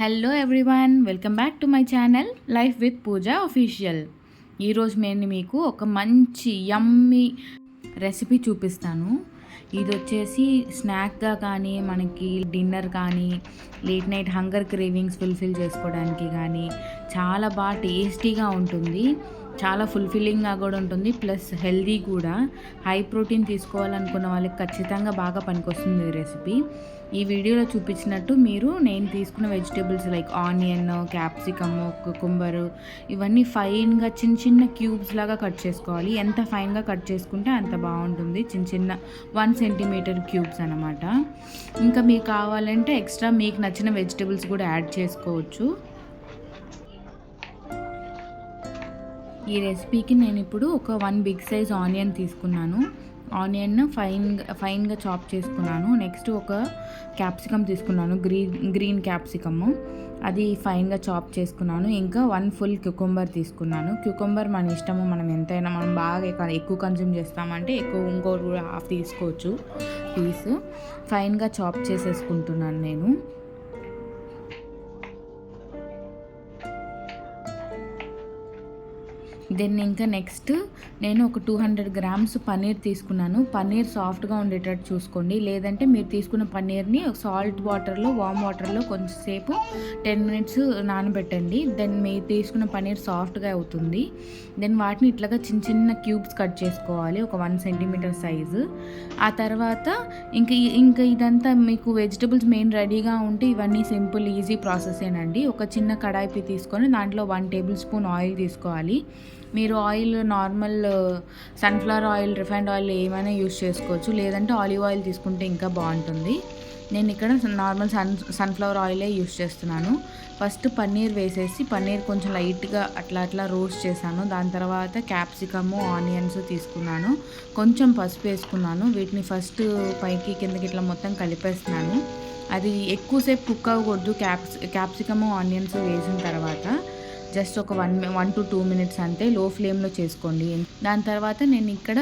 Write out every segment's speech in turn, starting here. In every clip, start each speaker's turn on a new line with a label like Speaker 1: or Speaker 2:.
Speaker 1: Hello everyone, welcome back to my channel life with Pooja official. ఈరోజు నేను మీకు ఒక మంచి యమ్మీ రెసిపీ చూపిస్తాను. ఇది వచ్చేసి స్నాక్గా కానీ, మనకి డిన్నర్ కానీ, late night hunger cravings fulfil చేసుకోవడానికి కానీ చాలా బాగా టేస్టీగా ఉంటుంది. చాలా ఫుల్ఫిల్లింగ్గా కూడా ఉంటుంది, ప్లస్ హెల్దీ కూడా. హై ప్రోటీన్ తీసుకోవాలనుకున్న వాళ్ళకి ఖచ్చితంగా బాగా పనికొస్తుంది ఈ రెసిపీ. ఈ వీడియోలో చూపించినట్టు మీరు నేను తీసుకున్న vegetables like onion, capsicum, cucumber ఇవన్నీ ఫైన్గా చిన్న చిన్న క్యూబ్స్ లాగా కట్ చేసుకోవాలి. ఎంత ఫైన్గా కట్ చేసుకుంటే అంత బాగుంటుంది. చిన్న చిన్న 1 సెంటీమీటర్ క్యూబ్స్ అనమాట. ఇంకా మీకు కావాలంటే ఎక్స్ట్రా మీకు నచ్చిన వెజిటేబుల్స్ కూడా యాడ్ చేసుకోవచ్చు. ఈ రెసిపీకి నేను ఇప్పుడు ఒక 1 బిగ్ సైజ్ ఆనియన్ తీసుకున్నాను. ఆనియన్ ఫైన్గా చాప్ చేసుకున్నాను. నెక్స్ట్ ఒక క్యాప్సికమ్ తీసుకున్నాను, గ్రీన్ క్యాప్సికమ్, అది ఫైన్గా చాప్ చేసుకున్నాను. ఇంకా 1 ఫుల్ క్యూకుంబర్ తీసుకున్నాను. క్యూకుంబర్ మన ఇష్టము, మనం ఎంతైనా మనం బాగా ఎక్కువ కన్జ్యూమ్ చేస్తామంటే ఇంకోటి కూడా హాఫ్ తీసుకోవచ్చు. పీస్ ఫైన్గా చాప్ చేసేసుకుంటున్నాను నేను. దెన్ ఇంకా నెక్స్ట్ నేను ఒక 200 గ్రామ్స్ పన్నీర్ తీసుకున్నాను. పన్నీర్ సాఫ్ట్గా ఉండేటట్టు చూసుకోండి, లేదంటే మీరు తీసుకున్న పన్నీర్ని సాల్ట్ వాటర్లో, వామ్ వాటర్లో కొంచెంసేపు 10 మినిట్స్ నానబెట్టండి. దెన్ మీరు తీసుకున్న పన్నీర్ సాఫ్ట్గా అవుతుంది. దెన్ వాటిని ఇట్లాగా చిన్న చిన్న క్యూబ్స్ కట్ చేసుకోవాలి, ఒక 1 సెంటీమీటర్ సైజు. ఆ తర్వాత ఇంకా ఇదంతా మీకు వెజిటబుల్స్ మెయిన్ రెడీగా ఉంటే ఇవన్నీ సింపుల్ ఈజీ ప్రాసెసేనండి. ఒక చిన్న కడాయి తీసుకొని దాంట్లో 1 టేబుల్ స్పూన్ ఆయిల్ తీసుకోవాలి. మీరు oil normal sunflower oil, refined oil ఏమైనా యూస్ చేసుకోవచ్చు, లేదంటే ఆలివ్ ఆయిల్ తీసుకుంటే ఇంకా బాగుంటుంది. నేను ఇక్కడ నార్మల్ సన్ఫ్లవర్ ఆయిలే యూస్ చేస్తున్నాను. ఫస్ట్ పన్నీర్ వేసేసి పన్నీర్ కొంచెం లైట్గా అట్లా రోస్ట్ చేశాను. దాని తర్వాత క్యాప్సికము, ఆనియన్స్ తీసుకున్నాను, కొంచెం పసుపు వేసుకున్నాను. వీటిని ఫస్ట్ పైకి కిందకి ఇట్లా మొత్తం కలిపేస్తున్నాను. అది ఎక్కువసేపు కుక్ అవ్వకూడదు. క్యాప్సికము, ఆనియన్స్ వేసిన తర్వాత జస్ట్ ఒక 1 to 2 మినిట్స్ అంతే, లో ఫ్లేమ్లో చేసుకోండి. దాని తర్వాత నేను ఇక్కడ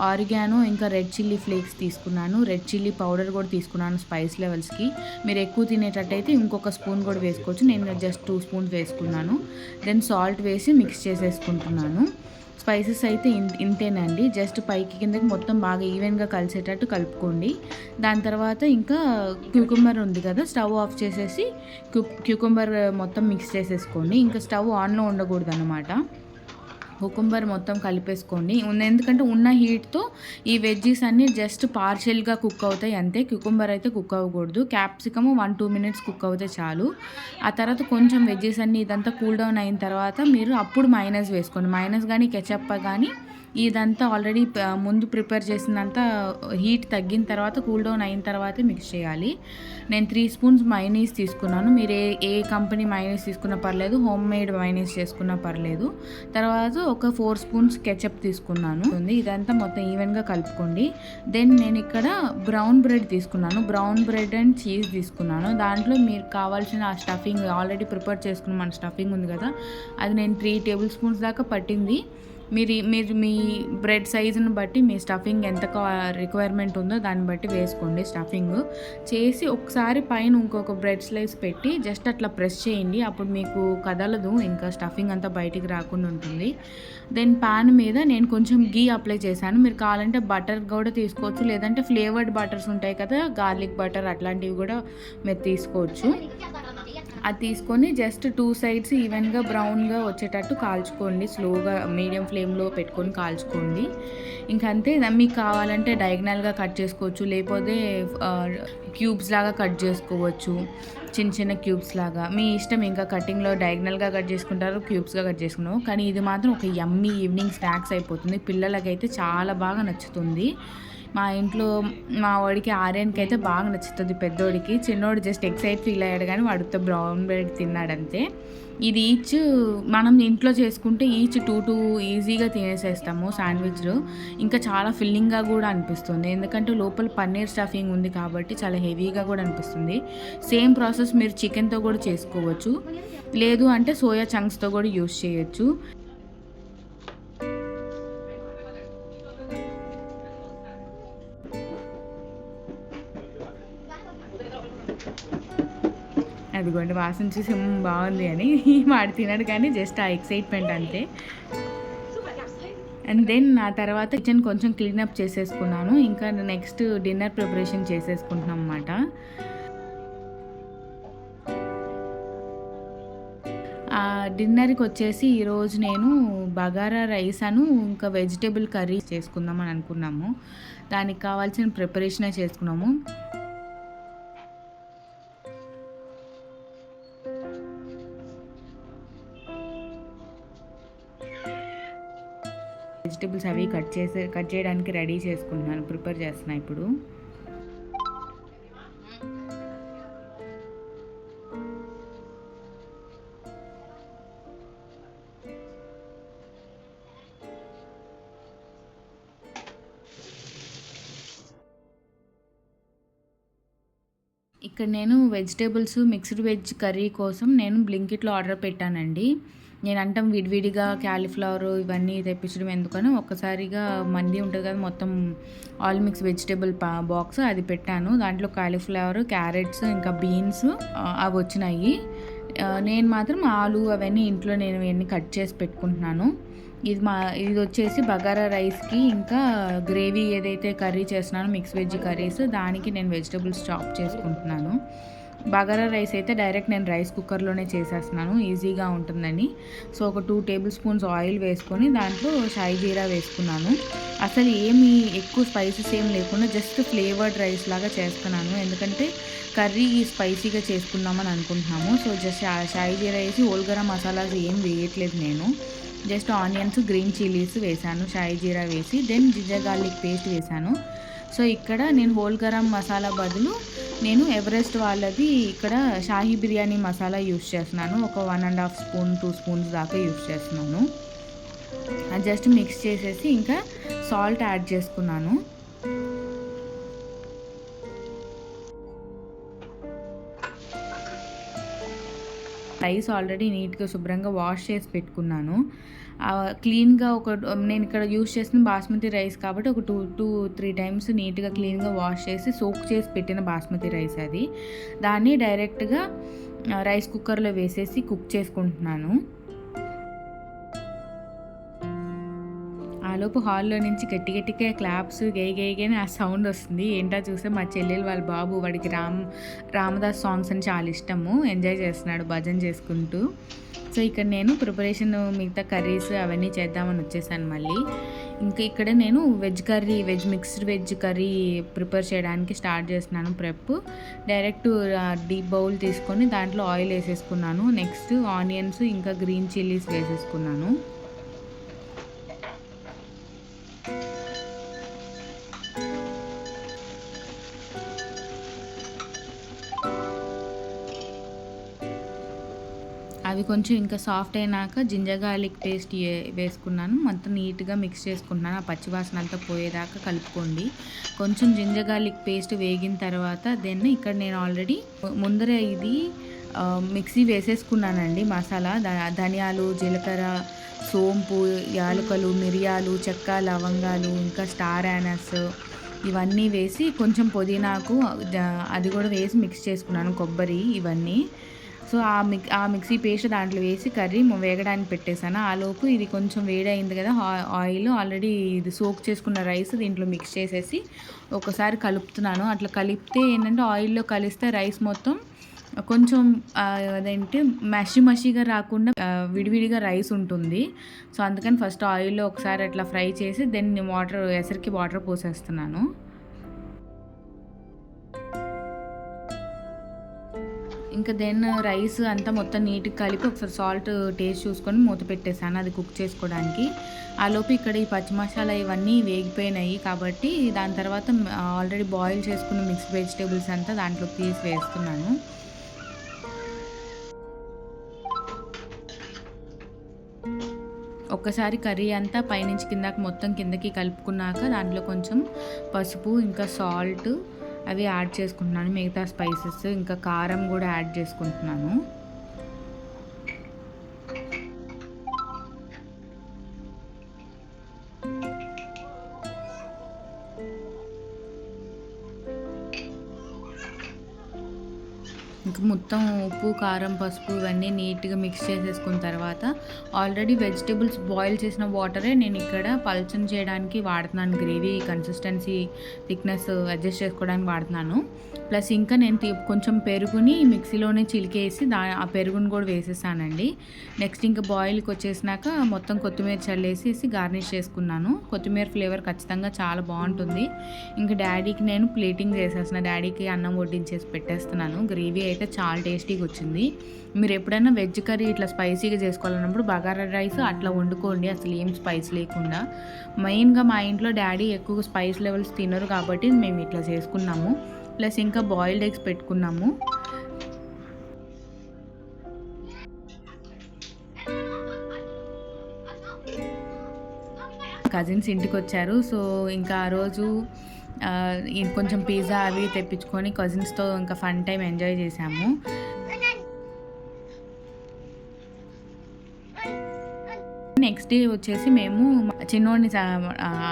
Speaker 1: ఆరిగానో ఇంకా రెడ్ చిల్లీ ఫ్లేక్స్ తీసుకున్నాను. రెడ్ చిల్లీ పౌడర్ కూడా తీసుకున్నాను స్పైస్ లెవెల్స్కి. మీరు ఎక్కువ తినేటట్టయితే ఇంకొక స్పూన్ కూడా వేసుకోవచ్చు. నేను జస్ట్ 2 స్పూన్స్ వేసుకున్నాను. దెన్ సాల్ట్ వేసి మిక్స్ చేసేసుకుంటున్నాను. స్పైసెస్ అయితే ఇంతేనండి. జస్ట్ పైకి కిందకి మొత్తం బాగా ఈవెన్గా కలిసేటట్టు కలుపుకోండి. దాని తర్వాత ఇంకా క్యూకుంబర్ ఉంది కదా, స్టవ్ ఆఫ్ చేసేసి క్యూకుంబర్ మొత్తం మిక్స్ చేసేసుకోండి. ఇంకా స్టవ్ ఆన్లో ఉండకూడదు అనమాట. కుకుంబర్ మొత్తం కలిపేసుకోండి. ఎందుకంటే ఉన్న హీట్తో ఈ వెజ్జీస్ అన్నీ జస్ట్ పార్షియల్గా కుక్ అవుతాయి అంతే. కుకుంబర్ అయితే కుక్ అవ్వకూడదు. క్యాప్సికము 1-2 మినిట్స్ కుక్ అవుతే చాలు. ఆ తర్వాత కొంచెం వెజ్జీస్ అన్నీ ఇదంతా కూల్ డౌన్ అయిన తర్వాత మీరు అప్పుడు మైనస్ వేసుకోండి. మైనస్ కానీ కెచప్ కానీ ఇదంతా ఆల్రెడీ ముందు ప్రిపేర్ చేసినంత హీట్ తగ్గిన తర్వాత, కూల్ డౌన్ అయిన తర్వాతే మిక్స్ చేయాలి. నేను 3 స్పూన్స్ మైనీస్ తీసుకున్నాను. మీరు ఏ కంపెనీ మైనీస్ తీసుకున్నా పర్లేదు, హోమ్ మేడ్ మైనీస్ చేసుకున్నా పర్లేదు. తర్వాత ఒక 4 స్పూన్స్ కెచప్ తీసుకున్నాను. ఇదంతా మొత్తం ఈవెన్గా కలుపుకోండి. దెన్ నేను ఇక్కడ బ్రౌన్ బ్రెడ్ తీసుకున్నాను. బ్రౌన్ బ్రెడ్ అండ్ చీజ్ తీసుకున్నాను. దాంట్లో మీరు కావాల్సిన ఆ స్టఫింగ్ ఆల్రెడీ ప్రిపేర్ చేసుకున్న మన స్టఫింగ్ ఉంది కదా, అది నేను 3 టేబుల్ స్పూన్స్ దాకా పట్టింది. మీరు మీ బ్రెడ్ సైజుని బట్టి మీ స్టఫింగ్ ఎంత రిక్వైర్మెంట్ ఉందో దాన్ని బట్టి వేసుకోండి. స్టఫింగ్ చేసి ఒకసారి పైన ఇంకొక బ్రెడ్ స్లైస్ పెట్టి జస్ట్ అట్లా ప్రెస్ చేయండి. అప్పుడు మీకు కదలదు, ఇంకా స్టఫింగ్ అంతా బయటికి రాకుండా ఉంటుంది. దెన్ ప్యాన్ మీద నేను కొంచెం గీ అప్లై చేశాను. మీరు కావాలంటే బటర్ కూడా తీసుకోవచ్చు, లేదంటే ఫ్లేవర్డ్ బటర్స్ ఉంటాయి కదా, గార్లిక్ బటర్ అట్లాంటివి కూడా మీరు తీసుకోవచ్చు. అది తీసుకొని జస్ట్ 2 సైడ్స్ ఈవెన్గా బ్రౌన్గా వచ్చేటట్టు కాల్చుకోండి. స్లోగా మీడియం ఫ్లేమ్లో పెట్టుకొని కాల్చుకోండి. ఇంకంతే. మీకు కావాలంటే డయాగ్నల్గా కట్ చేసుకోవచ్చు, లేకపోతే క్యూబ్స్ లాగా కట్ చేసుకోవచ్చు, చిన్న చిన్న క్యూబ్స్ లాగా మీ ఇష్టం. ఇంకా కటింగ్లో డయాగ్నల్గా కట్ చేసుకుంటారు, క్యూబ్స్గా కట్ చేసుకున్నాము. కానీ ఇది మాత్రం ఒక యమ్మీ ఈవినింగ్ స్నాక్స్ అయిపోతుంది. పిల్లలకైతే చాలా బాగా నచ్చుతుంది. మా ఇంట్లో మా వాడికి ఆర్యన్కి అయితే బాగా నచ్చుతుంది, పెద్దోడికి. చిన్నోడు జస్ట్ ఎక్సైట్ ఫీల్ అయ్యాడు, కానీ వాడితో బ్రౌన్ బ్రెడ్ తిన్నాడంతే. ఇది ఈచ్ మనం ఇంట్లో చేసుకుంటే ఈచ్ 2 ఈజీగా తినేసేస్తాము శాండ్విచ్లు. ఇంకా చాలా ఫిల్లింగ్గా కూడా అనిపిస్తుంది, ఎందుకంటే లోపల పన్నీర్ స్టఫింగ్ ఉంది కాబట్టి చాలా హెవీగా కూడా అనిపిస్తుంది. సేమ్ ప్రాసెస్ మీరు చికెన్తో కూడా చేసుకోవచ్చు, లేదు అంటే సోయా చంక్స్తో కూడా యూస్ చేయొచ్చు. అదిగోండి వాసన చూసి బాగుంది అని వాడు తినడు కానీ జస్ట్ ఆ ఎక్సైట్మెంట్ అంతే. అండ్ దెన్ ఆ తర్వాత కిచెన్ కొంచెం క్లీనప్ చేసేసుకున్నాను. ఇంకా నెక్స్ట్ డిన్నర్ ప్రిపరేషన్ చేసేసుకుంటున్నాం అన్నమాట. డిన్నర్కి వచ్చేసి ఈరోజు నేను బగారా రైస్ ఇంకా వెజిటేబుల్ కర్రీ చేసుకుందాం అని అనుకున్నాము. దానికి కావాల్సిన ప్రిపరేషనే చేసుకున్నాము. వెజిటేబుల్స్ అవి కట్ చేయడానికి రెడీ చేసుకుంటున్నాను, ప్రిపేర్ చేస్తున్నాను ఇప్పుడు. ఇక్కడ నేను వెజిటేబుల్స్ మిక్స్డ్ వెజ్ కర్రీ కోసం నేను బ్లింకిట్లో ఆర్డర్ పెట్టానండి. నేను అంటాం విడివిడిగా క్యాలీఫ్లవర్ ఇవన్నీ తెప్పించడం ఎందుకని ఒక్కసారిగా మంది ఉంటుంది కదా, మొత్తం ఆల్ మిక్స్ వెజిటేబుల్ బాక్స్ అది పెట్టాను. దాంట్లో కాలీఫ్లవర్, క్యారెట్స్, ఇంకా బీన్స్ అవి వచ్చినాయి. నేను మాత్రం ఆలు అవన్నీ ఇంట్లో నేను ఇవన్నీ కట్ చేసి పెట్టుకుంటున్నాను. ఇది వచ్చేసి బగారా రైస్కి ఇంకా గ్రేవీ ఏదైతే కర్రీ చేస్తున్నానో మిక్స్ వెజ్ కర్రీస్, దానికి నేను వెజిటబుల్స్ చాప్ చేసుకుంటున్నాను. బగారా రైస్ అయితే డైరెక్ట్ నేను రైస్ కుక్కర్లోనే చేసేస్తున్నాను, ఈజీగా ఉంటుందని. సో ఒక 2 టేబుల్ స్పూన్స్ ఆయిల్ వేసుకొని దాంట్లో షాయి జీరా వేసుకున్నాను. అసలు ఏమి ఎక్కువ స్పైసెస్ ఏం లేకుండా జస్ట్ ఫ్లేవర్డ్ రైస్ లాగా చేస్తున్నాను, ఎందుకంటే కర్రీ స్పైసీగా చేసుకుందామని అనుకుంటున్నాము. సో జస్ట్ షాయి జీరా వేసి హోల్ గరం మసాలాస్ ఏం వేయట్లేదు నేను. జస్ట్ ఆనియన్స్, గ్రీన్ చిల్లీస్ వేసాను, షాయి జీరా వేసి, దెన్ జింజర్ గార్లిక్ పేస్ట్ వేసాను. సో ఇక్కడ నేను హోల్ గరం మసాలా బదులు నేను ఎవరెస్ట్ వాళ్ళది ఇక్కడ షాహీ బిర్యానీ మసాలా యూస్ చేస్తున్నాను. ఒక 1.5 స్పూన్ 2 స్పూన్స్ దాకా యూస్ చేస్తున్నాను. అది జస్ట్ మిక్స్ చేసేసి ఇంకా సాల్ట్ యాడ్ చేసుకున్నాను. రైస్ ఆల్రెడీ నీట్గా శుభ్రంగా వాష్ చేసి పెట్టుకున్నాను. క్లీన్గా నేను ఇక్కడ యూస్ చేసిన బాస్మతి రైస్ కాబట్టి ఒక 2-3 టైమ్స్ నీట్గా క్లీన్గా వాష్ చేసి సోక్ చేసి పెట్టిన బాస్మతి రైస్ అది. దాన్ని డైరెక్ట్గా రైస్ కుక్కర్లో వేసేసి కుక్ చేసుకుంటున్నాను. ఆలోపు హాల్లో నుంచి గట్టిగా క్లాప్స్ గేగేగని ఆ సౌండ్ వస్తుంది. ఏంటో చూస్తే మా చెల్లెలు వాళ్ళ బాబు, వాడికి రామదాస్ సాంగ్స్ అని చాలా ఇష్టము, ఎంజాయ్ చేస్తున్నాడు భజన చేసుకుంటూ. సో ఇక్కడ నేను ప్రిపరేషన్ మిగతా కర్రీస్ అవన్నీ చేద్దామని వచ్చేసాను మళ్ళీ. ఇంకా ఇక్కడ నేను మిక్స్డ్ వెజ్ కర్రీ ప్రిపేర్ చేయడానికి స్టార్ట్ చేస్తున్నాను ప్రెప్. డైరెక్ట్ డీప్ బౌల్ తీసుకొని దాంట్లో ఆయిల్ వేసేసుకున్నాను. నెక్స్ట్ ఆనియన్స్ ఇంకా గ్రీన్ చిల్లీస్ వేసేసుకున్నాను. అవి కొంచెం ఇంకా సాఫ్ట్ అయినాక జింజర్ గార్లిక్ పేస్ట్ వేసుకున్నాను. మొత్తం నీట్గా మిక్స్ చేసుకుంటున్నాను. ఆ పచ్చివాసన అంతా పోయేదాకా కలుపుకోండి. కొంచెం జింజర్ గార్లిక్ పేస్ట్ వేగిన తర్వాత దెన్ ఇక్కడ నేను ఆల్రెడీ ముందరే ఇది మిక్సీ వేసేసుకున్నానండి మసాలా. ధనియాలు, జీలకర్ర, సోంపు, యాలకులు, మిరియాలు, చెక్క, లవంగాలు, ఇంకా స్టార్ యానస్ ఇవన్నీ వేసి కొంచెం పుదీనాకు అది కూడా వేసి మిక్స్ చేసుకున్నాను, కొబ్బరి ఇవన్నీ. సో ఆ మిక్సీ పేస్ట్ దాంట్లో వేసి కర్రీ వేగడానికి పెట్టేశాను. ఆలోపు ఇది కొంచెం వేడైంది కదా, ఆయిల్ ఆల్రెడీ ఇది సోక్ చేసుకున్న రైస్ దీంట్లో మిక్స్ చేసేసి ఒకసారి కలుపుతున్నాను. అట్లా కలిపితే ఏంటంటే ఆయిల్లో కలిస్తే రైస్ మొత్తం కొంచెం అదేంటి మషిగా రాకుండా విడివిడిగా రైస్ ఉంటుంది. సో అందుకని ఫస్ట్ ఆయిల్లో ఒకసారి అట్లా ఫ్రై చేసి దెన్ ఎసరికి వాటర్ పోసేస్తున్నాను. ఇంకా దెన్ రైస్ అంతా మొత్తం నీట్గా కలిపి ఒకసారి సాల్ట్ టేస్ట్ చూసుకొని మూత పెట్టేశాను అది కుక్ చేసుకోవడానికి. ఆలోపు ఇక్కడ ఈ పచ్చి మసాలా ఇవన్నీ వేగిపోయినాయి కాబట్టి దాని తర్వాత ఆల్రెడీ బాయిల్ చేసుకున్న మిక్స్డ్ వెజిటేబుల్స్ అంతా దాంట్లోకి తీసి వేస్తున్నాను. ఒక్కసారి కర్రీ అంతా పైనుంచి కిందకి మొత్తం కిందకి కలుపుకున్నాక దాంట్లో కొంచెం పసుపు ఇంకా సాల్ట్ అవి యాడ్ చేసుకుంటున్నాను. మిగతా స్పైసెస్ ఇంకా కారం కూడా యాడ్ చేసుకుంటున్నాను. ఇంకా మొత్తం ఉప్పు, కారం, పసుపు ఇవన్నీ నీట్గా మిక్స్ చేసేసుకున్న తర్వాత ఆల్రెడీ వెజిటేబుల్స్ బాయిల్ చేసిన వాటరే నేను ఇక్కడ పల్చని చేయడానికి వాడుతున్నాను. గ్రేవీ కన్సిస్టెన్సీ థిక్నెస్ అడ్జస్ట్ చేసుకోవడానికి వాడుతున్నాను. ప్లస్ ఇంకా నేను కొంచెం పెరుగుని మిక్సీలోనే చిలికేసి ఆ పెరుగుని కూడా వేసేసానండి. నెక్స్ట్ ఇంకా బాయిల్కి వచ్చేసినాక మొత్తం కొత్తిమీర చల్లేసేసి గార్నిష్ చేసుకున్నాను. కొత్తిమీర ఫ్లేవర్ ఖచ్చితంగా చాలా బాగుంటుంది. ఇంకా డాడీకి నేను ప్లేటింగ్ చేసేసిన, డాడీకి అన్నం వడ్డించేసి పెట్టేస్తున్నాను. గ్రేవీ అయితే చాలా టేస్టీగా వచ్చింది. మీరు ఎప్పుడైనా వెజ్ కర్రీ ఇట్లా స్పైసీగా చేసుకోవాలన్నప్పుడు బగారా రైస్ అట్లా వండుకోండి, అసలు ఏం స్పైస్ లేకుండా. మెయిన్గా మా ఇంట్లో డాడీ ఎక్కువ స్పైస్ లెవెల్స్ తినరు కాబట్టి మేము ఇట్లా చేసుకున్నాము. ప్లస్ ఇంకా బాయిల్డ్ ఎగ్స్ పెట్టుకున్నాము. కజిన్స్ ఇంటికి వచ్చారు. సో ఇంకా ఆ రోజు కొంచెం పిజ్జా అవి తెప్పించుకొని కజిన్స్తో ఇంకా ఫన్ టైం ఎంజాయ్ చేసాము. నెక్స్ట్ డే వచ్చేసి మేము చిన్నోడిని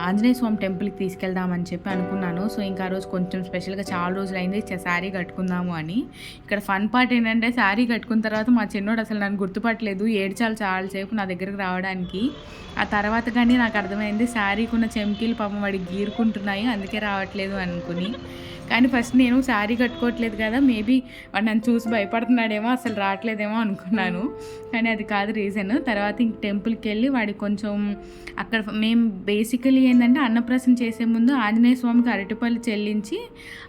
Speaker 1: ఆంజనేయ స్వామి టెంపుల్కి తీసుకెళ్దామని చెప్పి అనుకున్నాను. సో ఇంకా ఆ రోజు కొంచెం స్పెషల్గా చాలా రోజులు అయింది శారీ కట్టుకుందాము అని. ఇక్కడ ఫన్ పార్ట్ ఏంటంటే శారీ కట్టుకున్న తర్వాత మా చిన్నోడు అసలు నన్ను గుర్తుపట్టలేదు, ఏడ్చాలి చాలాసేపు నా దగ్గరకు రావడానికి. ఆ తర్వాత కానీ నాకు అర్థమైంది శారీకి ఉన్న చెమ్కీలు పాపం వాడికి గీరుకుంటున్నాయి, అందుకే రావట్లేదు అనుకుని. కానీ ఫస్ట్ నేను శారీ కట్టుకోవట్లేదు కదా, మేబీ వాడు నన్ను చూసి భయపడుతున్నాడేమో, అసలు రావట్లేదేమో అనుకున్నాను. కానీ అది కాదు రీజన్. తర్వాత ఇంక టెంపుల్కి వెళ్ళి వాడికి కొంచెం అక్కడ మేము బేసికలీ ఏంటంటే అన్నప్రాసన చేసే ముందు ఆంజనేయ స్వామికి అరటిపళ్ళు చెల్లించి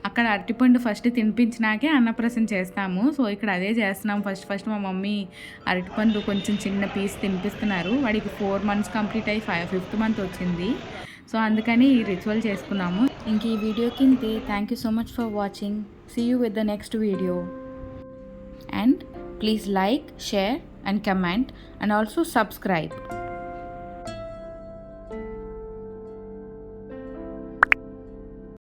Speaker 1: అక్కడ అరటిపండు ఫస్ట్ తినిపించినాకే అన్నప్రాసన చేస్తాము. సో ఇక్కడ అదే చేస్తున్నాం. ఫస్ట్ మా మమ్మీ అరటిపండు కొంచెం చిన్న పీస్ తినిపిస్తున్నారు. వాడికి 4 months కంప్లీట్ అయ్యి 5th month వచ్చింది. సో అందుకని ఈ రిచువల్ చేసుకున్నాము. ఇంక ఈ వీడియోకి ఇంతే. Thank you so much for watching. See you with the next video. And please like, share and comment and also subscribe.